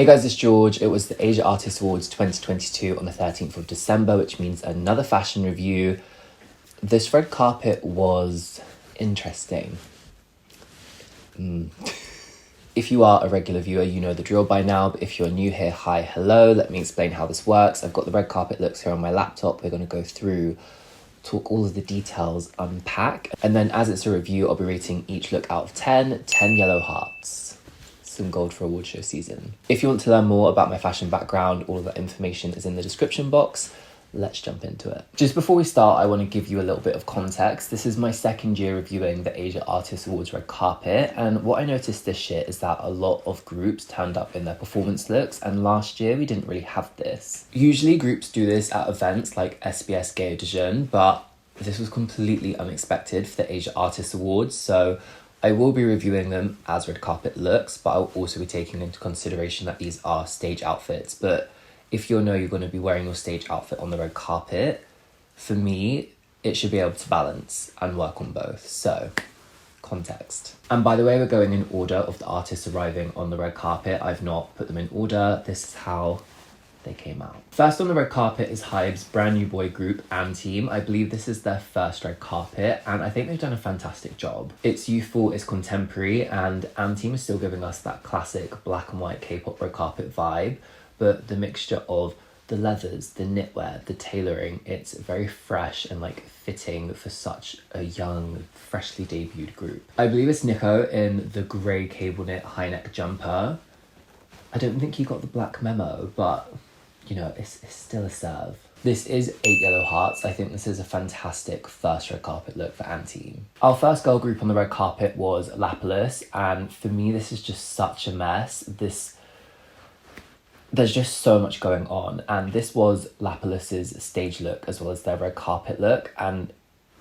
Hey guys, it's George. It was the Asia Artist Awards 2022 on the 13th of December, which means another fashion review. This red carpet was interesting. If you are a regular viewer, you know the drill by now, but if you're new here, hi, hello. Let me explain how this works. I've got the red carpet looks here on my laptop. We're going to go through, talk all of the details, unpack, and then as it's a review, I'll be rating each look out of 10 yellow hearts. Some gold for award show season. If you want to learn more about my fashion background, all of that information is in the description box. Let's jump into it. Just before we start, I want to give you a little bit of context. This is my second year reviewing the Asia Artist Awards red carpet, and what I noticed this year is that a lot of groups turned up in their performance looks, and last year we didn't really have this. Usually groups do this at events like SBS Gay Audition, but this was completely unexpected for the Asia Artist Awards, so I will be reviewing them as red carpet looks, but I'll also be taking into consideration that these are stage outfits. But if you know you're going to be wearing your stage outfit on the red carpet, for me, it should be able to balance and work on both. So, context. And by the way, we're going in order of the artists arriving on the red carpet. I've not put them in order. This is how they came out. First on the red carpet is HYBE's brand new boy group, and Team. I believe this is their first red carpet, and I think they've done a fantastic job. It's youthful, it's contemporary, and Team is still giving us that classic black and white K-pop red carpet vibe, but the mixture of the leathers, the knitwear, the tailoring, it's very fresh and like fitting for such a young, freshly debuted group. I believe it's Nico in the grey cable knit high neck jumper. I don't think he got the black memo, but you know, it's still a serve. This is 8 yellow hearts. I think this is a fantastic first red carpet look for Team. Our first girl group on the red carpet was Lapillus, and for me, this is just such a mess. There's just so much going on, and this was Lapillus's stage look as well as their red carpet look, and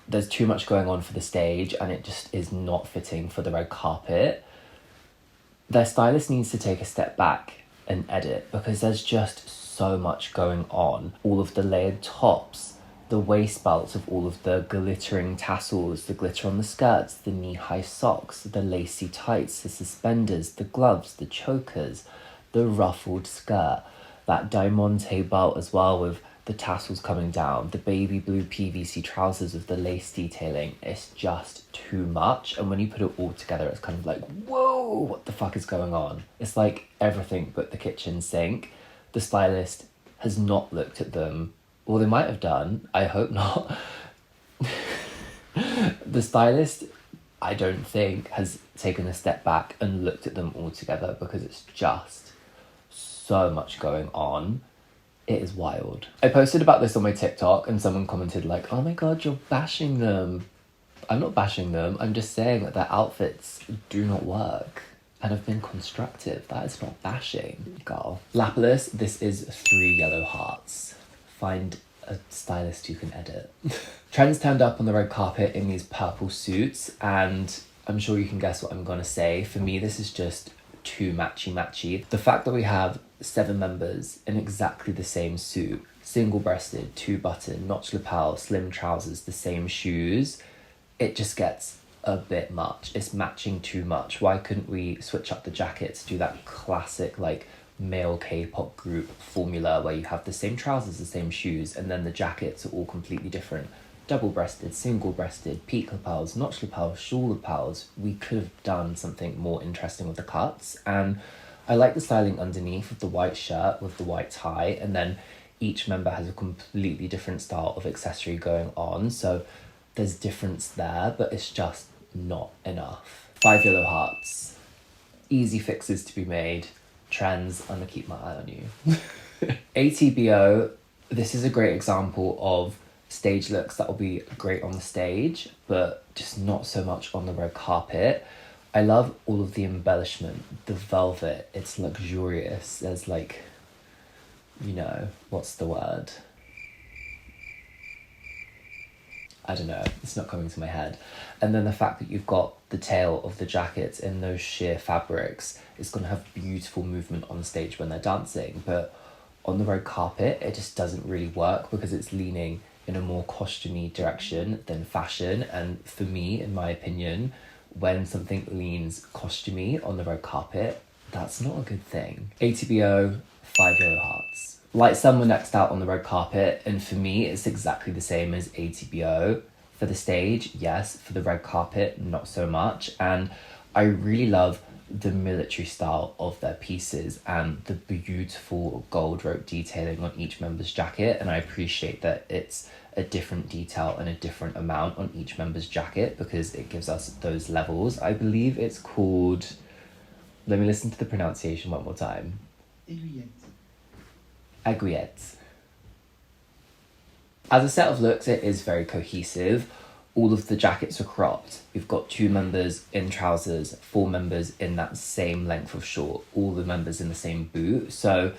there's too much going on for the stage, and it just is not fitting for the red carpet. Their stylist needs to take a step back and edit, because there's just so much going on. All of the layered tops, the waist belts of all of the glittering tassels, the glitter on the skirts, the knee-high socks, the lacy tights, the suspenders, the gloves, the chokers, the ruffled skirt, that diamante belt as well with the tassels coming down, the baby blue PVC trousers with the lace detailing. It's just too much, and when you put it all together, it's kind of like, whoa, what the fuck is going on? It's like everything but the kitchen sink. The stylist has not looked at them, or they might have done, I hope not. The stylist, I don't think, has taken a step back and looked at them all together, because it's just so much going on. It is wild. I posted about this on my TikTok and someone commented like, oh my god, you're bashing them. I'm not bashing them, I'm just saying that their outfits do not work and have been constructive. That is not bashing, girl. Lapillus, this is 3 yellow hearts. Find a stylist who can edit. Trendz turned up on the red carpet in these purple suits, and I'm sure you can guess what I'm gonna say. For me, this is just too matchy-matchy. The fact that we have 7 members in exactly the same suit, single-breasted, 2-button, notch lapel, slim trousers, the same shoes, it just gets a bit much. It's matching too much. Why couldn't we switch up the jackets, do that classic like male K-pop group formula where you have the same trousers, the same shoes, and then the jackets are all completely different? Double-breasted, single-breasted, peak lapels, notch lapels, shawl lapels. We could have done something more interesting with the cuts, and I like the styling underneath with the white shirt with the white tie, and then each member has a completely different style of accessory going on, so there's difference there, but it's just not enough. 5 yellow hearts. Easy fixes to be made. Trendz, I'm gonna keep my eye on you. ATBO, this is a great example of stage looks that will be great on the stage, but just not so much on the red carpet. I love all of the embellishment, the velvet, it's luxurious. There's like, you know, what's the word? I don't know, it's not coming to my head. And then the fact that you've got the tail of the jackets in those sheer fabrics, it's going to have beautiful movement on stage when they're dancing, but on the red carpet, it just doesn't really work because it's leaning in a more costumey direction than fashion. And for me, in my opinion, when something leans costumey on the red carpet, That's not a good thing. ATBO, 5 yellow hearts. Lightsum were next out on the red carpet, and for me, it's exactly the same as ATBO. For the stage, yes. For the red carpet, not so much. And I really love the military style of their pieces and the beautiful gold rope detailing on each member's jacket. And I appreciate that it's a different detail and a different amount on each member's jacket because it gives us those levels. I believe it's called... Let me listen to the pronunciation one more time. Aiguillettes. As a set of looks, it is very cohesive. All of the jackets are cropped. We've got 2 members in trousers, 4 members in that same length of short, all the members in the same boot. So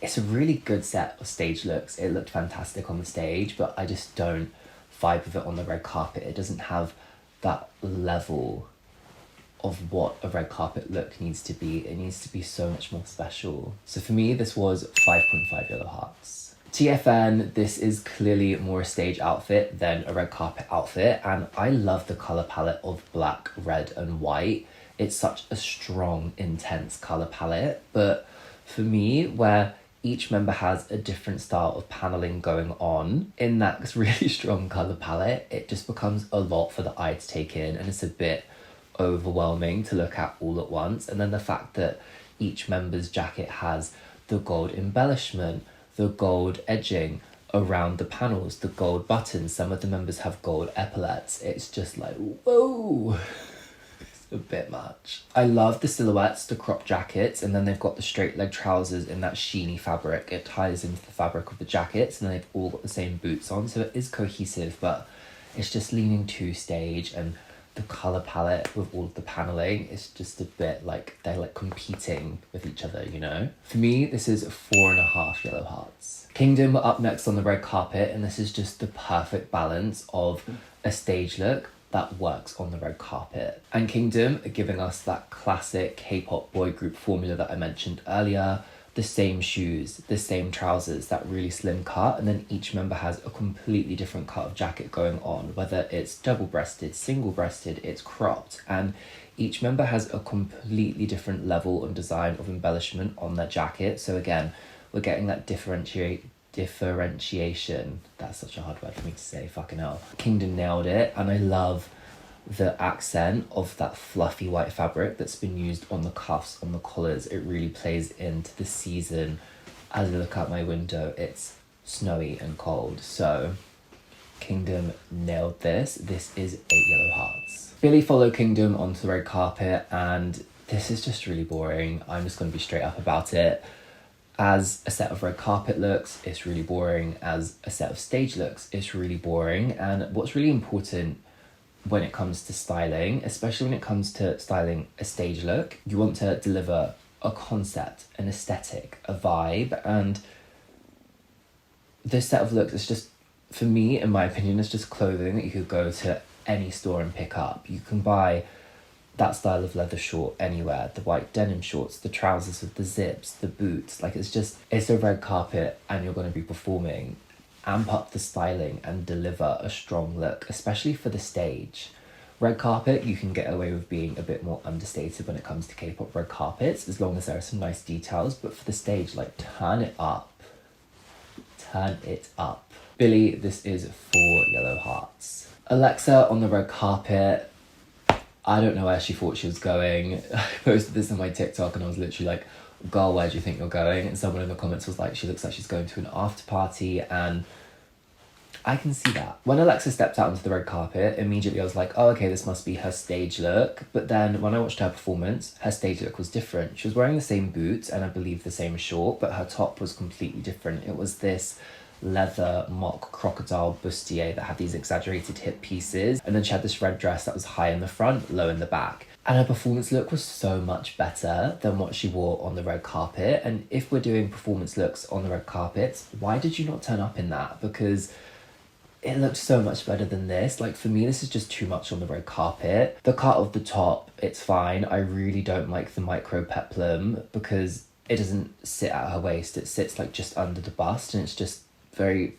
it's a really good set of stage looks. It looked fantastic on the stage, but I just don't vibe with it on the red carpet. It doesn't have that level of what a red carpet look needs to be. It needs to be so much more special. So for me, this was 5.5 yellow hearts. TFN, this is clearly more a stage outfit than a red carpet outfit, and I love the colour palette of black, red and white. It's such a strong, intense colour palette, but for me, where each member has a different style of paneling going on in that really strong colour palette, it just becomes a lot for the eye to take in, and it's a bit overwhelming to look at all at once. And then the fact that each member's jacket has the gold embellishment, the gold edging around the panels, the gold buttons. Some of the members have gold epaulets. It's just like, whoa, it's a bit much. I love the silhouettes, the crop jackets, and then they've got the straight leg trousers in that sheeny fabric. It ties into the fabric of the jackets, and then they've all got the same boots on, so it is cohesive, but it's just leaning too stage, and the colour palette with all of the paneling is just a bit like they're like competing with each other, you know? For me, this is 4.5 yellow hearts. Kingdom were up next on the red carpet, and this is just the perfect balance of a stage look that works on the red carpet. And Kingdom are giving us that classic K-pop boy group formula that I mentioned earlier. The same shoes, the same trousers, that really slim cut, and then each member has a completely different cut of jacket going on, whether it's double-breasted, single-breasted, it's cropped, and each member has a completely different level and design of embellishment on their jacket. So again, we're getting that differentiation. That's such a hard word for me to say, fucking hell. Kingdom nailed it, and I love the accent of that fluffy white fabric that's been used on the cuffs, on the collars. It really plays into the season. As I look out my window, it's snowy and cold. So Kingdom nailed this. This is 8 yellow hearts. Billlie followed Kingdom onto the red carpet, and this is just really boring. I'm just going to be straight up about it. As a set of red carpet looks, it's really boring. As a set of stage looks, it's really boring. And what's really important when it comes to styling, especially when it comes to styling a stage look, you want to deliver a concept, an aesthetic, a vibe, and this set of looks is just, for me, in my opinion, it's just clothing that you could go to any store and pick up. You can buy that style of leather short anywhere, the white denim shorts, the trousers with the zips, the boots, like it's a red carpet and you're going to be performing. Amp up the styling and deliver a strong look, especially for the stage. Red carpet, you can get away with being a bit more understated when it comes to K-pop red carpets, as long as there are some nice details, but for the stage, like, turn it up. Turn it up. Billlie, this is 4 yellow hearts. Alexa on the red carpet, I don't know where she thought she was going. I posted this on my TikTok and I was literally like, girl, where do you think you're going? And someone in the comments was like, she looks like she's going to an after party, and I can see that. When Alexa stepped out onto the red carpet, immediately I was like, oh, okay, this must be her stage look. But then when I watched her performance, her stage look was different. She was wearing the same boots and I believe the same short, but her top was completely different. It was this leather mock crocodile bustier that had these exaggerated hip pieces, and then she had this red dress that was high in the front, low in the back. And her performance look was so much better than what she wore on the red carpet. And if we're doing performance looks on the red carpets, why did you not turn up in that? Because it looked so much better than this. Like, for me, this is just too much on the red carpet. The cut of the top, it's fine. I really don't like the micro peplum because it doesn't sit at her waist. It sits like just under the bust, and it's just very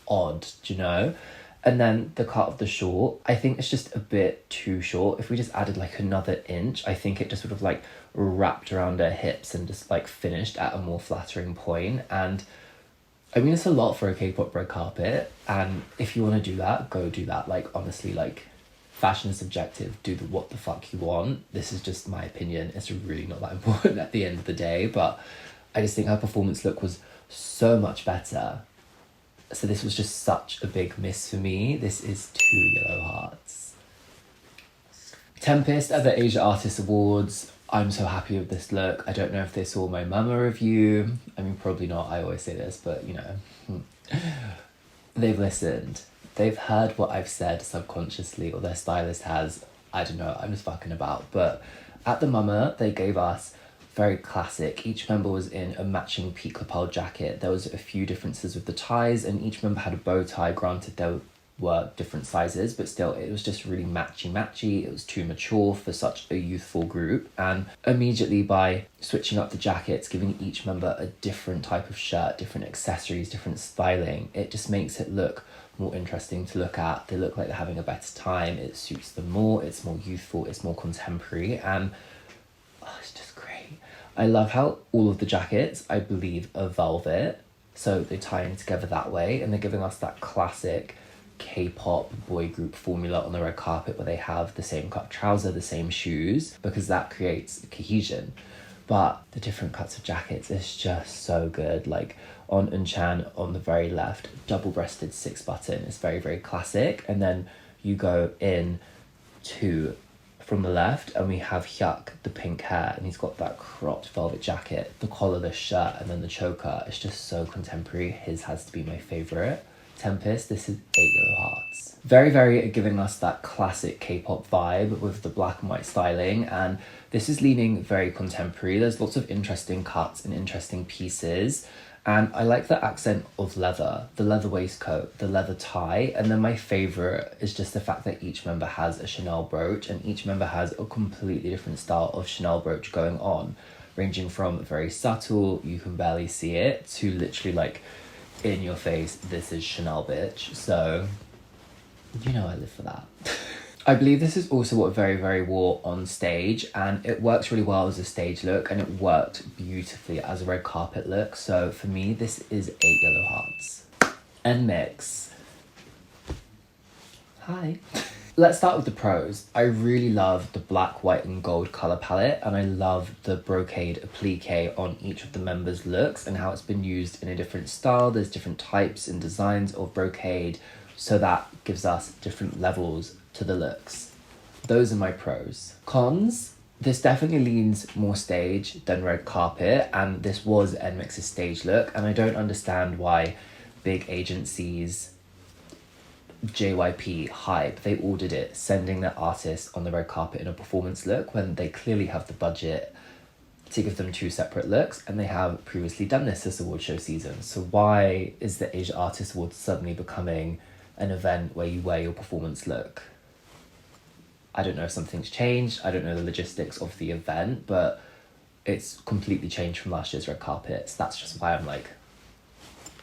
odd, do you know? And then the cut of the short, I think it's just a bit too short. If we just added like another inch, I think it just would have like wrapped around her hips and just like finished at a more flattering point. And I mean, it's a lot for a K-pop red carpet, and if you want to do that, go do that. Like, honestly, like, fashion is subjective. Do what the fuck you want. This is just my opinion. It's really not that important at the end of the day, but I just think her performance look was so much better. So this was just such a big miss for me. This is 2 yellow hearts. Tempest at the Asia Artist Awards. I'm so happy with this look. I don't know if they saw my Mama review. I mean, probably not. I always say this, but you know. They've listened. They've heard what I've said subconsciously, or their stylist has. I don't know. I'm just fucking about. But at the Mama, they gave us very classic. Each member was in a matching peak lapel jacket. There was a few differences with the ties, and each member had a bow tie. Granted, there were different sizes, but still, it was just really matchy. It was too mature for such a youthful group. And immediately by switching up the jackets, giving each member a different type of shirt, different accessories, different styling, it just makes it look more interesting to look at. They look like they're having a better time. It suits them more. It's more youthful. It's more contemporary. And it's just great. I love how all of the jackets, I believe, are velvet. So they tie in together that way. And they're giving us that classic K-pop boy group formula on the red carpet where they have the same cut trouser, the same shoes, because that creates cohesion. But the different cuts of jackets is just so good. Like on Unchan on the very left, double-breasted 6-button. It's very, very classic. And then you go in to from the left and we have Hyuk, the pink hair, and he's got that cropped velvet jacket, the collarless shirt, and then the choker. It's just so contemporary. His has to be my favourite. Tempest, this is 8 yellow hearts. Very, very giving us that classic K-pop vibe with the black and white styling, and this is leaning very contemporary. There's lots of interesting cuts and interesting pieces, and I like the accent of leather, the leather waistcoat, the leather tie, and then my favourite is just the fact that each member has a Chanel brooch, and each member has a completely different style of Chanel brooch going on, ranging from very subtle, you can barely see it, to literally like in your face, this is Chanel bitch. So, you know I live for that. I believe this is also what Verivery wore on stage, and it works really well as a stage look, and it worked beautifully as a red carpet look. So for me, this is 8 yellow hearts. NMIXX. Hi. Let's start with the pros. I really love the black, white and gold colour palette, and I love the brocade applique on each of the members' looks and how it's been used in a different style. There's different types and designs of brocade, so that gives us different levels to the looks. Those are my pros. Cons, this definitely leans more stage than red carpet, and this was NMIXX's stage look, and I don't understand why big agencies, JYP, Hype, they ordered it, sending their artists on the red carpet in a performance look when they clearly have the budget to give them 2 separate looks, and they have previously done this award show season. So why is the Asia Artist Awards suddenly becoming an event where you wear your performance look? I don't know if something's changed. I don't know the logistics of the event, but it's completely changed from last year's red carpet. So that's just why I'm like,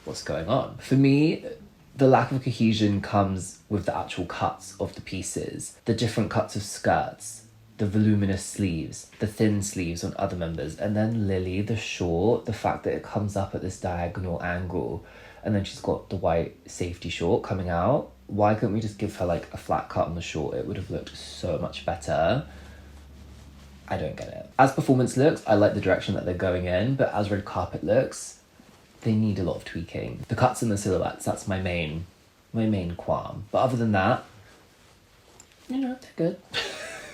what's going on? For me, the lack of cohesion comes with the actual cuts of the pieces, the different cuts of skirts, the voluminous sleeves, the thin sleeves on other members, and then Lily, the short, the fact that it comes up at this diagonal angle, and then she's got the white safety short coming out. Why couldn't we just give her like a flat cut on the short? It would have looked so much better. I don't get it. As performance looks, I like the direction that they're going in, but as red carpet looks, they need a lot of tweaking. The cuts and the silhouettes, that's my main qualm. But other than that, you know, they're good.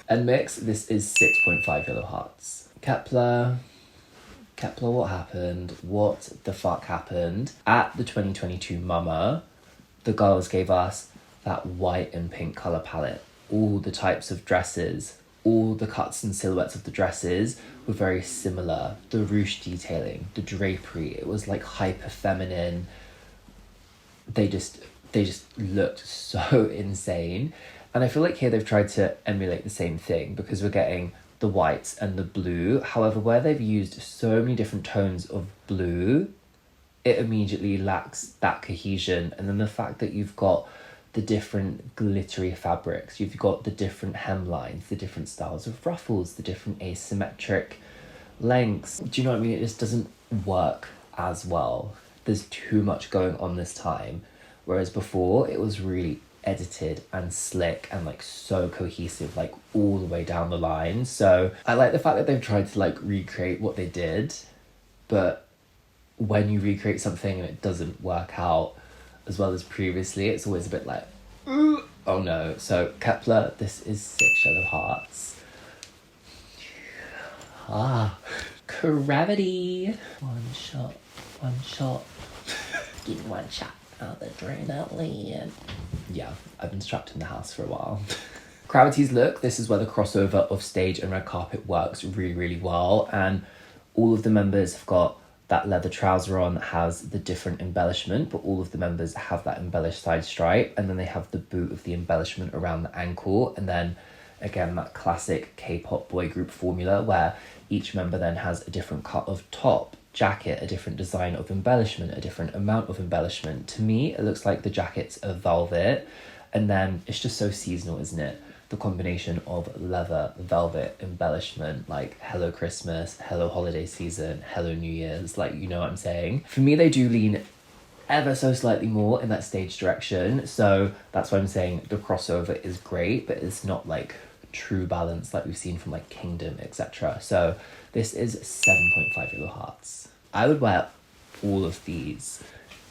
NMIXX, this is 6.5 yellow hearts. Kepler, what happened? What the fuck happened? At the 2022 Mama, the girls gave us that white and pink colour palette. All the types of dresses, all the cuts and silhouettes of the dresses were very similar. The ruche detailing, the drapery, it was like hyper feminine. They just looked so insane. And I feel like here they've tried to emulate the same thing because we're getting the whites and the blue. However, where they've used so many different tones of blue, it immediately lacks that cohesion. And then the fact that you've got the different glittery fabrics, you've got the different hemlines, the different styles of ruffles, the different asymmetric lengths. Do you know what I mean? It just doesn't work as well. There's too much going on this time. Whereas before, it was really edited and slick and like so cohesive, like all the way down the line. So I like the fact that they've tried to like recreate what they did, but when you recreate something and it doesn't work out as well as previously, it's always a bit like, ooh, oh no. So Kepler, this is 6 yellow hearts. Cravity. One shot. Give me one shot of adrenaline. Yeah, I've been strapped in the house for a while. Gravity's look, this is where the crossover of stage and red carpet works really, really well. And all of the members have got that leather trouser on that has the different embellishment, but all of the members have that embellished side stripe. And then they have the boot of the embellishment around the ankle. And then again, that classic K-pop boy group formula where each member then has a different cut of top, jacket, a different design of embellishment, a different amount of embellishment. To me, it looks like the jackets are velvet, and then it's just so seasonal, isn't it? The combination of leather, velvet, embellishment, like hello Christmas, hello holiday season, hello New Year's, like, you know what I'm saying? For me, they do lean ever so slightly more in that stage direction, so that's why I'm saying the crossover is great, but it's not like true balance like we've seen from like Kingdom, etc. So this is 7.5 yellow hearts. I would wear all of these,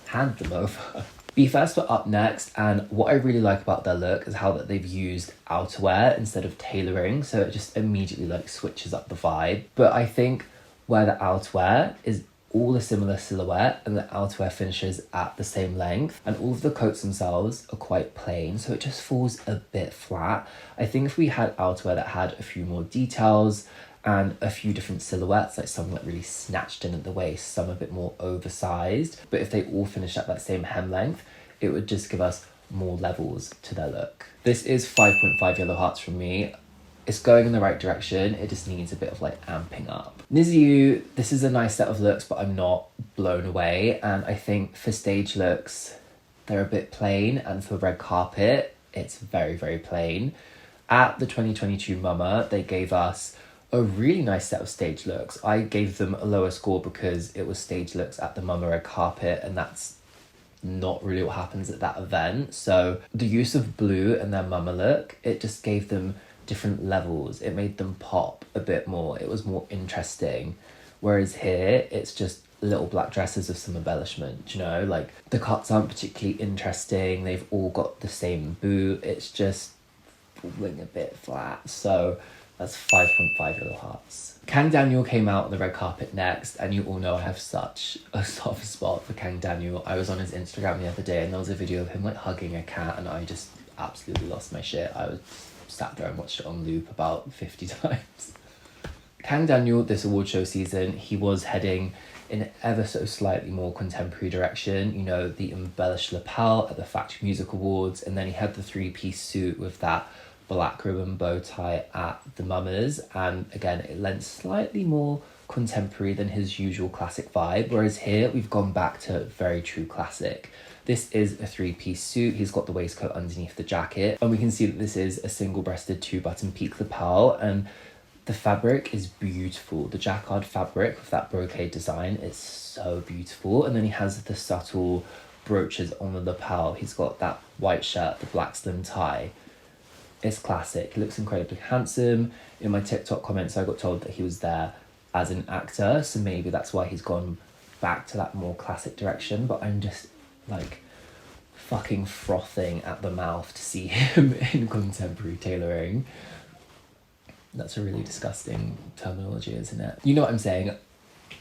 hand them over. BFirst were up next, and what I really like about their look is how that they've used outerwear instead of tailoring, so it just immediately like switches up the vibe. But I think where the outerwear is all a similar silhouette and the outerwear finishes at the same length, and all of the coats themselves are quite plain, so it just falls a bit flat. I think if we had outerwear that had a few more details and a few different silhouettes, like some that really snatched in at the waist, some a bit more oversized, but if they all finished at that same hem length, it would just give us more levels to their look. This is 5.5 yellow hearts from me. It's going in the right direction, it just needs a bit of like amping up. NiziU, this is a nice set of looks, but I'm not blown away, and I think for stage looks, they're a bit plain, and for red carpet, it's very, very plain. At the 2022 Mama, they gave us a really nice set of stage looks. I gave them a lower score because it was stage looks at the Mama red carpet, and that's not really what happens at that event. So the use of blue in their Mama look, it just gave them different levels. It made them pop a bit more. It was more interesting. Whereas here, it's just little black dresses with some embellishment, you know? Like, the cuts aren't particularly interesting. They've all got the same boot. It's just falling a bit flat. So that's 5.5 yellow hearts. Kang Daniel came out on the red carpet next, and you all know I have such a soft spot for Kang Daniel. I was on his Instagram the other day, and there was a video of him like hugging a cat, and I just absolutely lost my shit. I was sat there and watched it on loop about 50 times. Kang Daniel, this award show season, he was heading in ever so slightly more contemporary direction. You know, the embellished lapel at the Factory Music Awards, and then he had the 3-piece suit with that black ribbon bow tie at the Mamas, and again, it lent slightly more contemporary than his usual classic vibe, whereas here we've gone back to very true classic. This is a 3-piece suit. He's got the waistcoat underneath the jacket, and we can see that this is a single-breasted 2-button peak lapel, and the fabric is beautiful. The jacquard fabric with that brocade design is so beautiful, and then he has the subtle brooches on the lapel. He's got that white shirt, the black slim tie. It's classic. He looks incredibly handsome. In my TikTok comments, I got told that he was there as an actor, so maybe that's why he's gone back to that more classic direction, but I'm just like fucking frothing at the mouth to see him in contemporary tailoring. That's a really disgusting terminology, isn't it? You know what I'm saying?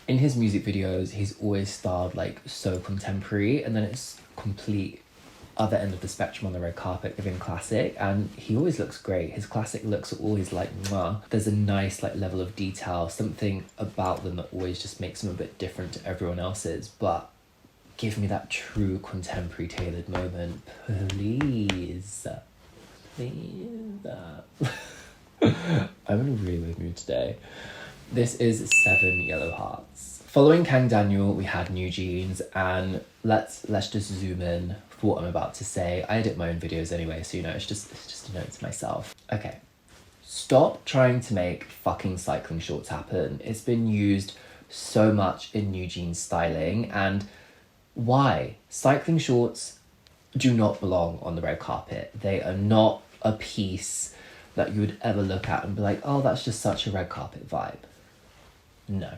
In his music videos, he's always styled like so contemporary, and then it's complete other end of the spectrum on the red carpet giving classic, and he always looks great. His classic looks are always like mwah. There's a nice like level of detail, something about them that always just makes them a bit different to everyone else's, but give me that true contemporary tailored moment, please. I'm in a really weird mood today. This is 7 yellow hearts. Following Kang Daniel, we had NewJeans, and let's just zoom in for what I'm about to say. I edit my own videos anyway, so you know, it's just a note to myself. Okay, Stop trying to make fucking cycling shorts happen. It's been used so much in NewJeans styling, and why? Cycling shorts do not belong on the red carpet. They are not a piece that you would ever look at and be like, oh, that's just such a red carpet vibe. No.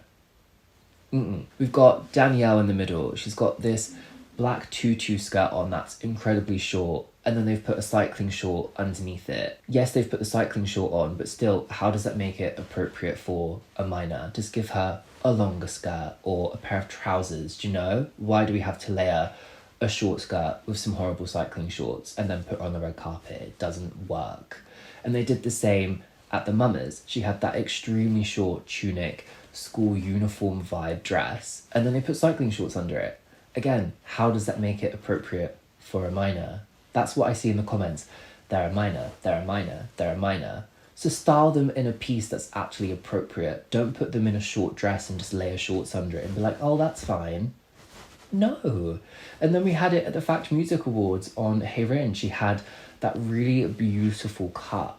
We've got Danielle in the middle. She's got this black tutu skirt on that's incredibly short, and then they've put a cycling short underneath it. Yes, they've put the cycling short on, but still, how does that make it appropriate for a minor? Just give her a longer skirt or a pair of trousers, do you know? Why do we have to layer a short skirt with some horrible cycling shorts and then put her on the red carpet? It doesn't work. And they did the same at the Mummers. She had that extremely short tunic, school uniform vibe dress, and then they put cycling shorts under it. Again, how does that make it appropriate for a minor? That's what I see in the comments. They're a minor, they're a minor, they're a minor. So style them in a piece that's actually appropriate. Don't put them in a short dress and just layer shorts under it and be like, oh, that's fine. No. And then we had it at the Fact Music Awards on Haerin. She had that really beautiful cut,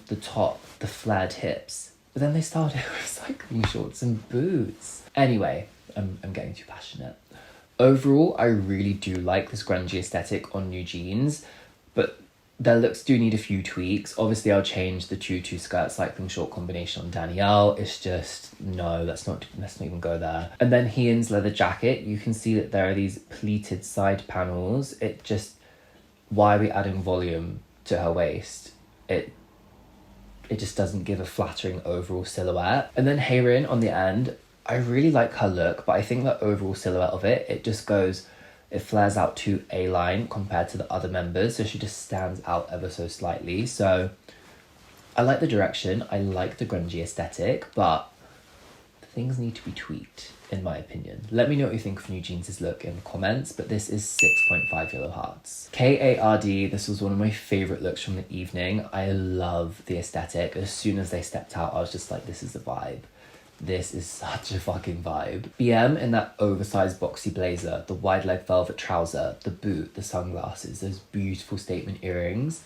the top, the flared hips. But then they started with cycling shorts and boots. Anyway, I'm getting too passionate. Overall, I really do like this grungy aesthetic on NewJeans, but their looks do need a few tweaks. Obviously, I'll change the tutu skirt cycling short combination on Danielle. It's just, no, let's not even go there. And then Hyun's leather jacket, you can see that there are these pleated side panels. It just, why are we adding volume to her waist? It just doesn't give a flattering overall silhouette. And then Haerin on the end, I really like her look, but I think the overall silhouette of it, it flares out to A-line compared to the other members, so she just stands out ever so slightly. So I like the direction, I like the grungy aesthetic, but things need to be tweaked, in my opinion. Let me know what you think of NewJeans' look in the comments, but this is 6.5 yellow hearts. K.A.R.D, this was one of my favourite looks from the evening. I love the aesthetic. As soon as they stepped out, I was just like, this is the vibe. This is such a fucking vibe. BM in that oversized boxy blazer, the wide leg velvet trouser, the boot, the sunglasses, those beautiful statement earrings.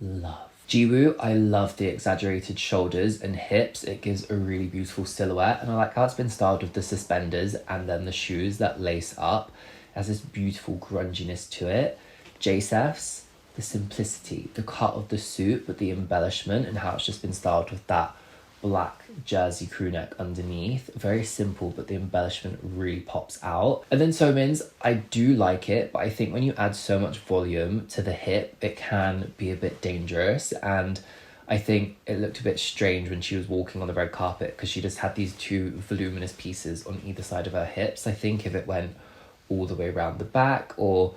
Love. Jiwoo, I love the exaggerated shoulders and hips. It gives a really beautiful silhouette, and I like how it's been styled with the suspenders and then the shoes that lace up. It has this beautiful grunginess to it. J-Sef's, the simplicity, the cut of the suit, but the embellishment and how it's just been styled with that black jersey crew neck underneath. Very simple, but the embellishment really pops out. And then Somin's, I do like it, but I think when you add so much volume to the hip, it can be a bit dangerous. And I think it looked a bit strange when she was walking on the red carpet because she just had these two voluminous pieces on either side of her hips. I think if it went all the way around the back, or,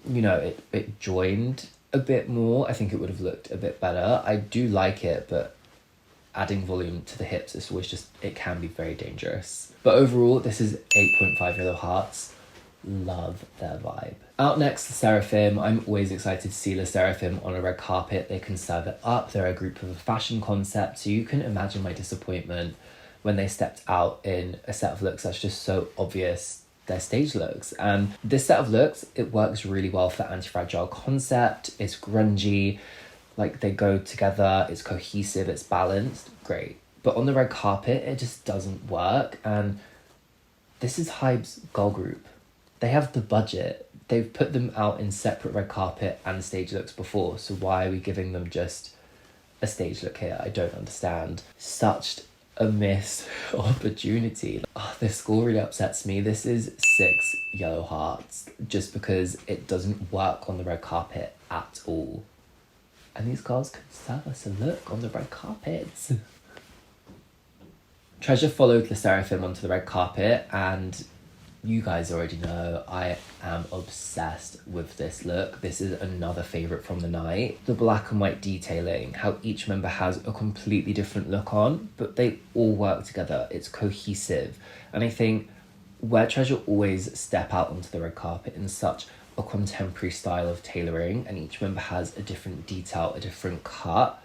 you know, it joined a bit more, I think it would have looked a bit better. I do like it, but adding volume to the hips is always just, it can be very dangerous. But overall, this is 8.5 yellow hearts. Love their vibe. Out next, SSERAFIM. I'm always excited to see SSERAFIM on a red carpet. They can serve it up. They're a group of a fashion concept, so you can imagine my disappointment when they stepped out in a set of looks that's just so obvious, their stage looks. And this set of looks, it works really well for the anti-fragile concept. It's grungy. Like, they go together, it's cohesive, it's balanced, great. But on the red carpet, it just doesn't work. And this is Hybe's girl group. They have the budget. They've put them out in separate red carpet and stage looks before. So why are we giving them just a stage look here? I don't understand. Such a missed opportunity. Oh, this score really upsets me. This is 6 yellow hearts just because it doesn't work on the red carpet at all. And these girls can serve us a look on the red carpets. Treasure followed SSERAFIM onto the red carpet, and you guys already know I am obsessed with this look. This is another favourite from the night. The black and white detailing, how each member has a completely different look on, but they all work together. It's cohesive. And I think where Treasure always step out onto the red carpet in such a contemporary style of tailoring, and each member has a different detail, a different cut,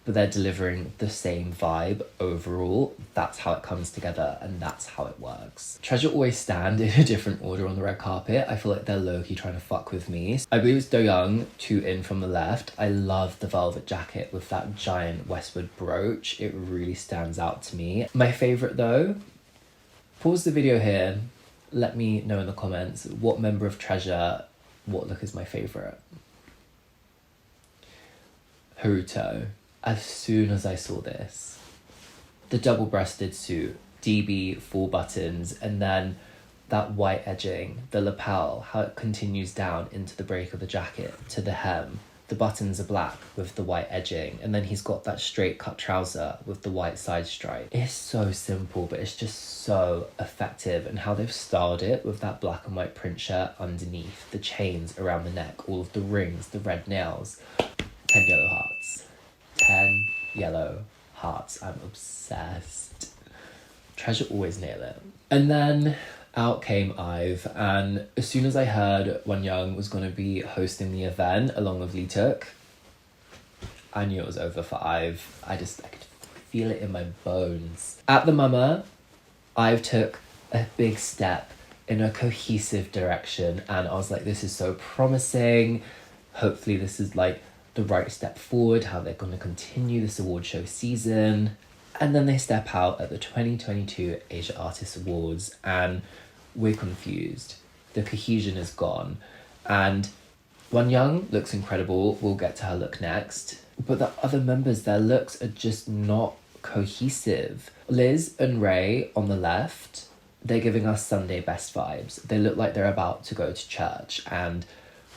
but they're delivering the same vibe overall. That's how it comes together, and that's how it works. Treasure always stand in a different order on the red carpet. I feel like they're low-key trying to fuck with me. I believe it's Doyoung, 2 in from the left. I love the velvet jacket with that giant westward brooch. It really stands out to me. My favourite though, pause the video here, let me know in the comments what member of Treasure, what look is my favourite. Haruto. As soon as I saw this, the double-breasted suit, DB, 4 buttons, and then that white edging, the lapel, how it continues down into the break of the jacket to the hem. The buttons are black with the white edging, and then he's got that straight cut trouser with the white side stripe. It's so simple, but it's just so effective, and how they've styled it with that black and white print shirt underneath, the chains around the neck, all of the rings, the red nails. 10 yellow hearts. 10 yellow hearts. I'm obsessed. Treasure always nail it. And then out came IVE, and as soon as I heard Wonyoung was going to be hosting the event along with Leeteuk, I knew it was over for IVE. I could feel it in my bones. At the Mama, IVE took a big step in a cohesive direction, and I was like, this is so promising. Hopefully this is like the right step forward, how they're going to continue this award show season. And then they step out at the 2022 Asia Artists Awards, and we're confused. The cohesion is gone. And Wonyoung looks incredible. We'll get to her look next. But the other members, their looks are just not cohesive. Liz and Ray on the left, they're giving us Sunday best vibes. They look like they're about to go to church. And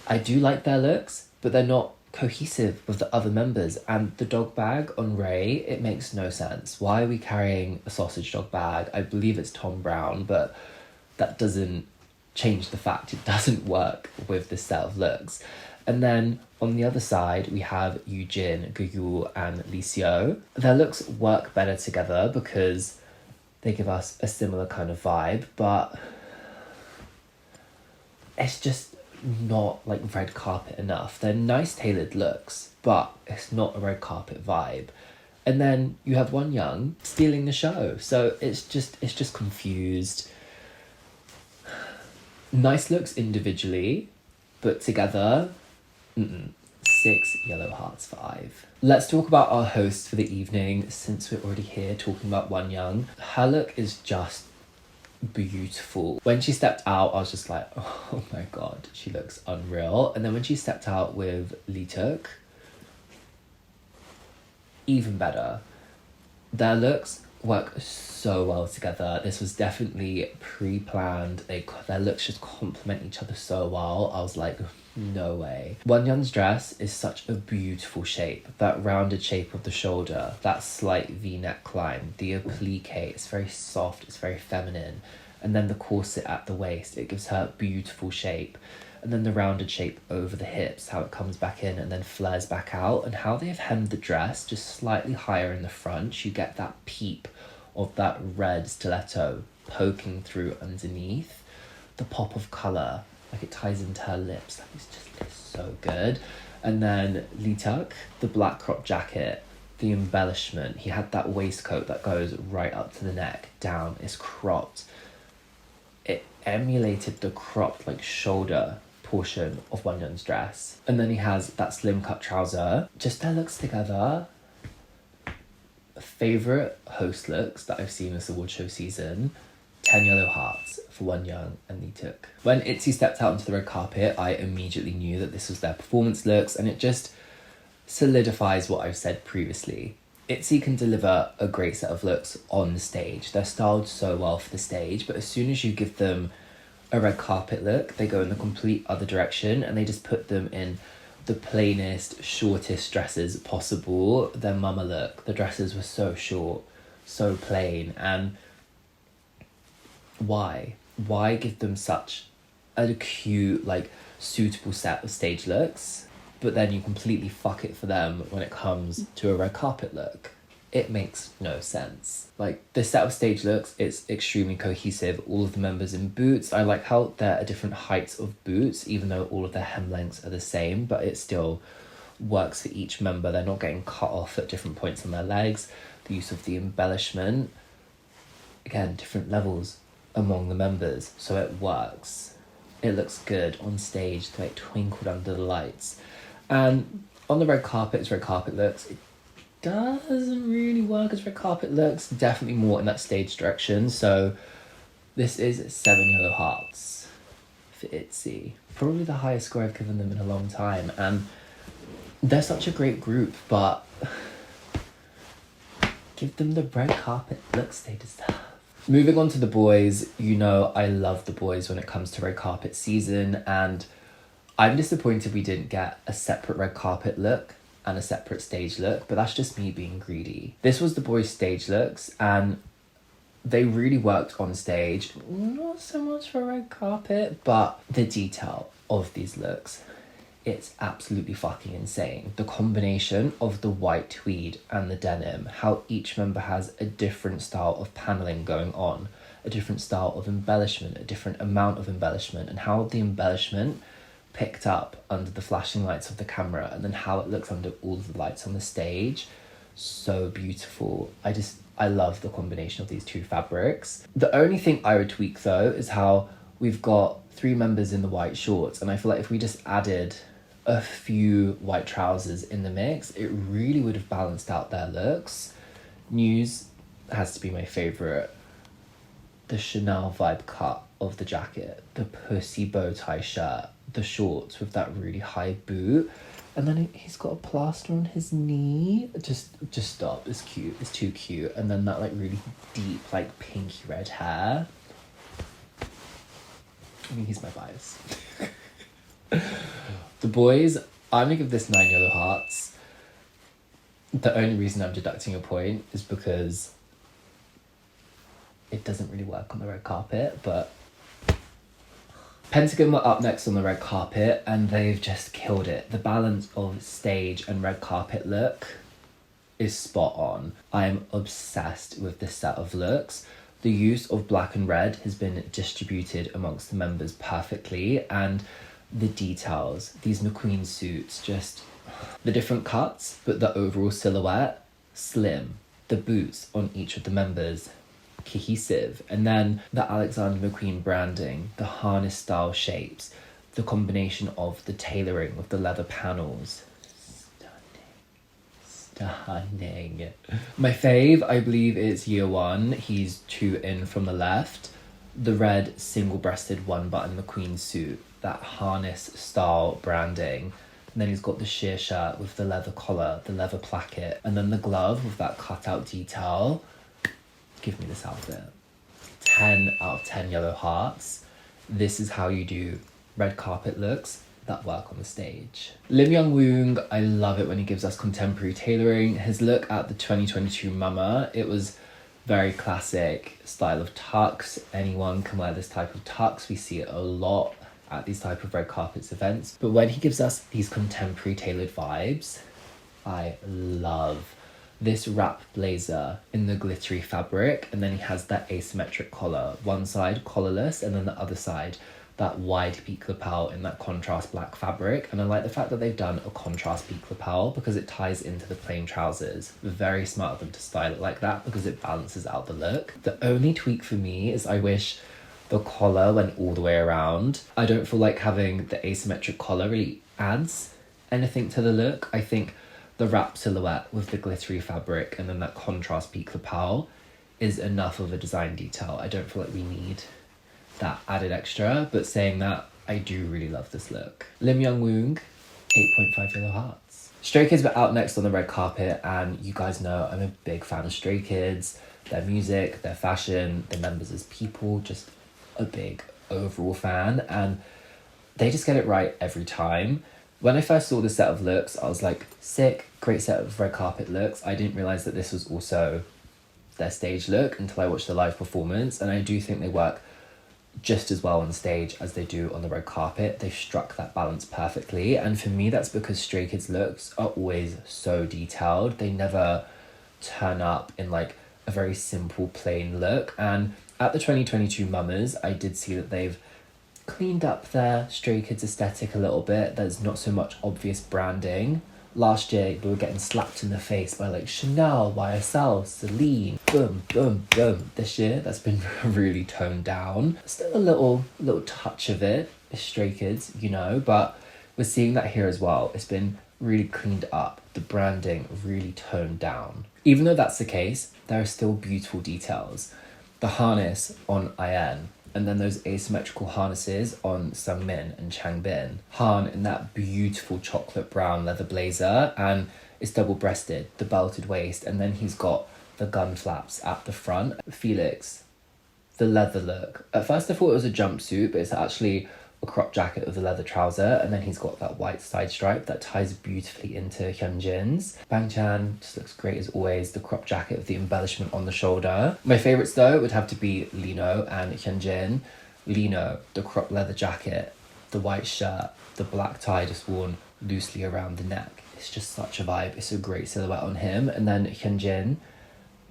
I do like their looks, but they're not cohesive with the other members. And the dog bag on Ray, it makes no sense. Why are we carrying a sausage dog bag? I believe it's Tom Brown, but that doesn't change the fact it doesn't work with this set of looks. And then on the other side, we have Eugene, Guyul, and NiziU. Their looks work better together because they give us a similar kind of vibe, but it's just not like red carpet enough. They're nice tailored looks, but it's not a red carpet vibe. And then you have Wonyoung stealing the show, so it's just confused. Nice looks individually, but together, 6 yellow hearts for IVE. Let's talk about our host for the evening, since we're already here talking about Wonyoung. Her look is just beautiful. When she stepped out, I was just like, oh my god, she looks unreal. And then when she stepped out with Leeteuk, even better. Their looks work so well together. This was definitely pre-planned. Their looks just complement each other so well. I was like, no way. Wonyoung's dress is such a beautiful shape. That rounded shape of the shoulder, that slight V-neck line, the applique, it's very soft, it's very feminine. And then the corset at the waist, it gives her beautiful shape. And then the rounded shape over the hips, how it comes back in and then flares back out, and how they have hemmed the dress just slightly higher in the front. You get that peep of that red stiletto poking through underneath. The pop of colour, like it ties into her lips, like it's so good. And then Leeteuk, the black crop jacket, the embellishment. He had that waistcoat that goes right up to the neck, down, it's cropped. It emulated the cropped like shoulder portion of Wonyoung's dress. And then he has that slim cut trouser. Just their looks together. Favourite host looks that I've seen this award show season, 10 yellow hearts for Wonyoung and Leeteuk. When Itzy stepped out onto the red carpet, I immediately knew that this was their performance looks, and it just solidifies what I've said previously. Itzy can deliver a great set of looks on the stage. They're styled so well for the stage, but as soon as you give them a red carpet look, they go in the complete other direction, and they just put them in the plainest, shortest dresses possible. Their Mama look, the dresses were so short, so plain, and why give them such a cute, like, suitable set of stage looks, but then you completely fuck it for them when it comes to a red carpet look? It makes no sense. Like, this set of stage looks, it's extremely cohesive. All of the members in boots. I like how they're at different heights of boots, even though all of their hem lengths are the same, but it still works for each member. They're not getting cut off at different points on their legs. The use of the embellishment, again, different levels among the members, so it works. It looks good on stage, like twinkled under the lights. And on the red carpet, it's red carpet looks. It doesn't really work as red carpet looks, definitely more in that stage direction. So this is 7 yellow hearts for Itzy. Probably the highest score I've given them in a long time. And they're such a great group, but give them the red carpet looks they deserve. Moving on to the boys, you know I love the boys when it comes to red carpet season, and I'm disappointed we didn't get a separate red carpet look and a separate stage look, but that's just me being greedy. This was the boys' stage looks, and they really worked on stage. Not so much for red carpet, but the detail of these looks, it's absolutely fucking insane. The combination of the white tweed and the denim, how each member has a different style of paneling going on, a different style of embellishment, a different amount of embellishment, and how the embellishment picked up under the flashing lights of the camera, and then how it looks under all of the lights on the stage. So beautiful. I love the combination of these two fabrics. The only thing I would tweak though is how we've got 3 members in the white shorts, and I feel like if we just added a few white trousers in the mix, it really would have balanced out their looks. News has to be my favourite. The Chanel vibe cut of the jacket, the pussy bow tie shirt, the shorts with that really high boot, and then he's got a plaster on his knee. Just stop, it's cute, it's too cute. And then that like really deep like pinky red hair. I mean, he's my bias. The boys, I'm gonna give this 9 yellow hearts. The only reason I'm deducting a point is because it doesn't really work on the red carpet, but Pentagon were up next on the red carpet and they've just killed it. The balance of stage and red carpet look is spot on. I am obsessed with this set of looks. The use of black and red has been distributed amongst the members perfectly, and the details, these McQueen suits, just the different cuts, but the overall silhouette, slim. The boots on each of the members, cohesive. And then the Alexander McQueen branding, the harness style shapes, the combination of the tailoring with the leather panels. Stunning. My fave, I believe, is year 1. He's 2 in from the left. The red single-breasted one-button McQueen suit, that harness style branding. And then he's got the sheer shirt with the leather collar, the leather placket, and then the glove with that cutout detail. Give me this outfit. 10 out of 10 yellow hearts. This is how you do red carpet looks that work on the stage. Lim Young Woong, I love it when he gives us contemporary tailoring. His look at the 2022 Mama, it was very classic style of tux. Anyone can wear this type of tux. We see it a lot at these type of red carpets events. But when he gives us these contemporary tailored vibes, I love this wrap blazer in the glittery fabric, and then he has that asymmetric collar. One side collarless, and then the other side that wide peak lapel in that contrast black fabric. And I like the fact that they've done a contrast peak lapel because it ties into the plain trousers. Very smart of them to style it like that because it balances out the look. The only tweak for me is I wish the collar went all the way around. I don't feel like having the asymmetric collar really adds anything to the look. I think the wrap silhouette with the glittery fabric and then that contrast peak lapel is enough of a design detail. I don't feel like we need that added extra, but saying that, I do really love this look. Lim Young Woong, 8.5 yellow hearts. Stray Kids were out next on the red carpet, and you guys know I'm a big fan of Stray Kids. Their music, their fashion, their members as people, just a big overall fan, and they just get it right every time. When I first saw this set of looks, I was like, sick, great set of red carpet looks. I didn't realise that this was also their stage look until I watched the live performance, and I do think they work just as well on stage as they do on the red carpet. They've struck that balance perfectly, and for me that's because Stray Kids looks are always so detailed. They never turn up in like a very simple plain look, and at the 2022 Mamas I did see that they've cleaned up their Stray Kids aesthetic a little bit. There's not so much obvious branding Last year, we were getting slapped in the face by like Chanel, YSL, Celine, boom, boom, boom. This year, that's been really toned down. Still a little touch of it, it's Stray Kids, you know, but we're seeing that here as well. It's been really cleaned up. The branding really toned down. Even though that's the case, there are still beautiful details. The harness on IN, and then those asymmetrical harnesses on Sungmin and Changbin. Han in that beautiful chocolate brown leather blazer, and it's double-breasted, the belted waist, and then he's got the gun flaps at the front. Felix, the leather look. At first I thought it was a jumpsuit, but it's actually a crop jacket with a leather trouser, and then he's got that white side stripe that ties beautifully into Hyunjin's. Bangchan just looks great as always, the crop jacket with the embellishment on the shoulder. My favourites though would have to be Lino and Hyunjin. Lino, the crop leather jacket, the white shirt, the black tie just worn loosely around the neck. It's just such a vibe, it's a great silhouette on him. And then Hyunjin,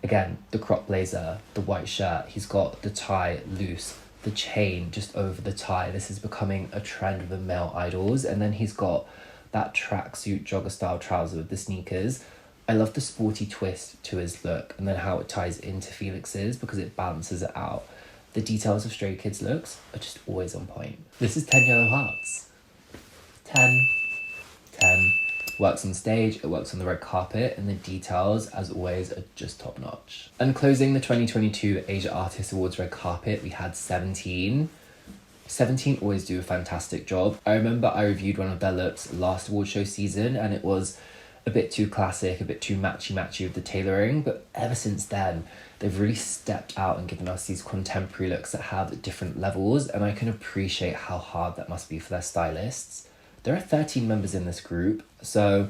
again, the crop blazer, the white shirt, he's got the tie loose, the chain just over the tie. This is becoming a trend with the male idols. And then he's got that tracksuit jogger style trouser with the sneakers. I love the sporty twist to his look, and then how it ties into Felix's because it balances it out. The details of Stray Kids looks are just always on point. This is 10 Yellow Hearts. 10. Works on stage, it works on the red carpet, and the details, as always, are just top notch. And closing the 2022 Asia Artist Awards red carpet, we had 17. 17 always do a fantastic job. I remember I reviewed one of their looks last award show season, and it was a bit too classic, a bit too matchy with the tailoring, but ever since then, they've really stepped out and given us these contemporary looks that have different levels, and I can appreciate how hard that must be for their stylists. There are 13 members in this group, so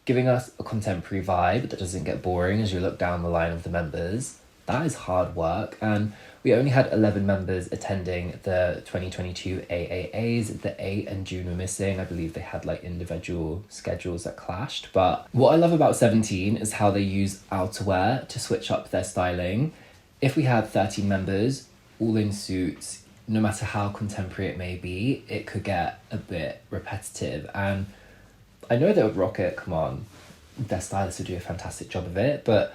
giving us a contemporary vibe that doesn't get boring as you look down the line of the members, that is hard work. And we only had 11 members attending the 2022 AAAs. The 8 and June were missing. I believe they had like individual schedules that clashed. But what I love about 17 is how they use outerwear to switch up their styling. If we had 13 members, all in suits, no matter how contemporary it may be, it could get a bit repetitive. And I know they would rock it, come on. Their stylists would do a fantastic job of it, but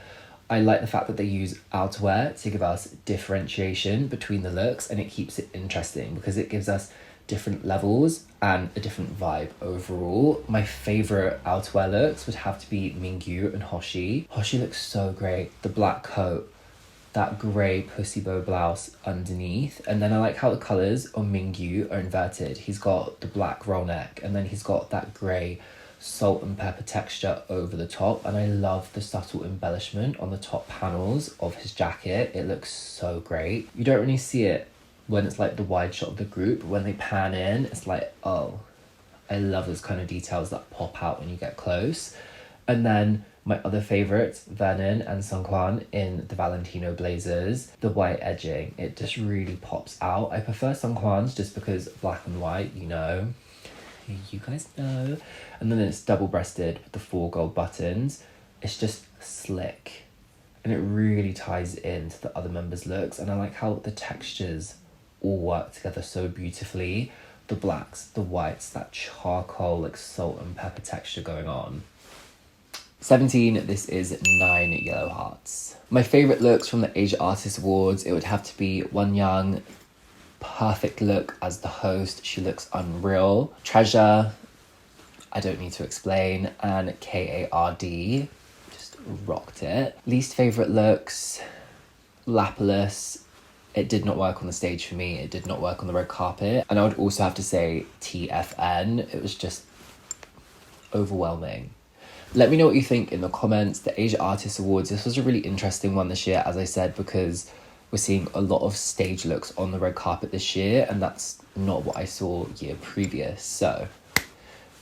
I like the fact that they use outerwear to give us differentiation between the looks, and it keeps it interesting because it gives us different levels and a different vibe overall. My favourite outerwear looks would have to be Mingyu and Hoshi. Hoshi looks so great. The black coat, that grey pussy bow blouse underneath, and then I like how the colours on Mingyu are inverted. He's got the black roll neck, and then he's got that grey salt and pepper texture over the top, and I love the subtle embellishment on the top panels of his jacket. It looks so great. You don't really see it when it's like the wide shot of the group, but when they pan in, it's like, oh, I love those kind of details that pop out when you get close. And then my other favourites, Vernon and Sungkwan in the Valentino blazers. The white edging, it just really pops out. I prefer Sungkwan's just because black and white, you know. You guys know. And then it's double-breasted with the 4 gold buttons. It's just slick. And it really ties into the other members' looks. And I like how the textures all work together so beautifully. The blacks, the whites, that charcoal, like salt and pepper texture going on. 17, this is 9 Yellow Hearts. My favourite looks from the Asia Artist Awards, it would have to be Wonyoung. Perfect look as the host, she looks unreal. Treasure, I don't need to explain. And K.A.R.D, just rocked it. Least favourite looks, Lapillus. It did not work on the stage for me, it did not work on the red carpet. And I would also have to say TFN, it was just overwhelming. Let me know what you think in the comments. The Asia Artist Awards, this was a really interesting one this year, as I said, because we're seeing a lot of stage looks on the red carpet this year, and that's not what I saw year previous. So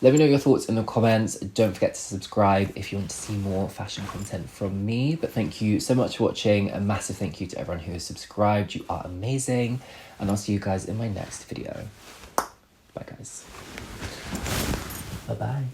let me know your thoughts in the comments. Don't forget to subscribe if you want to see more fashion content from me. But thank you so much for watching. A massive thank you to everyone who has subscribed. You are amazing. And I'll see you guys in my next video. Bye, guys. Bye-bye.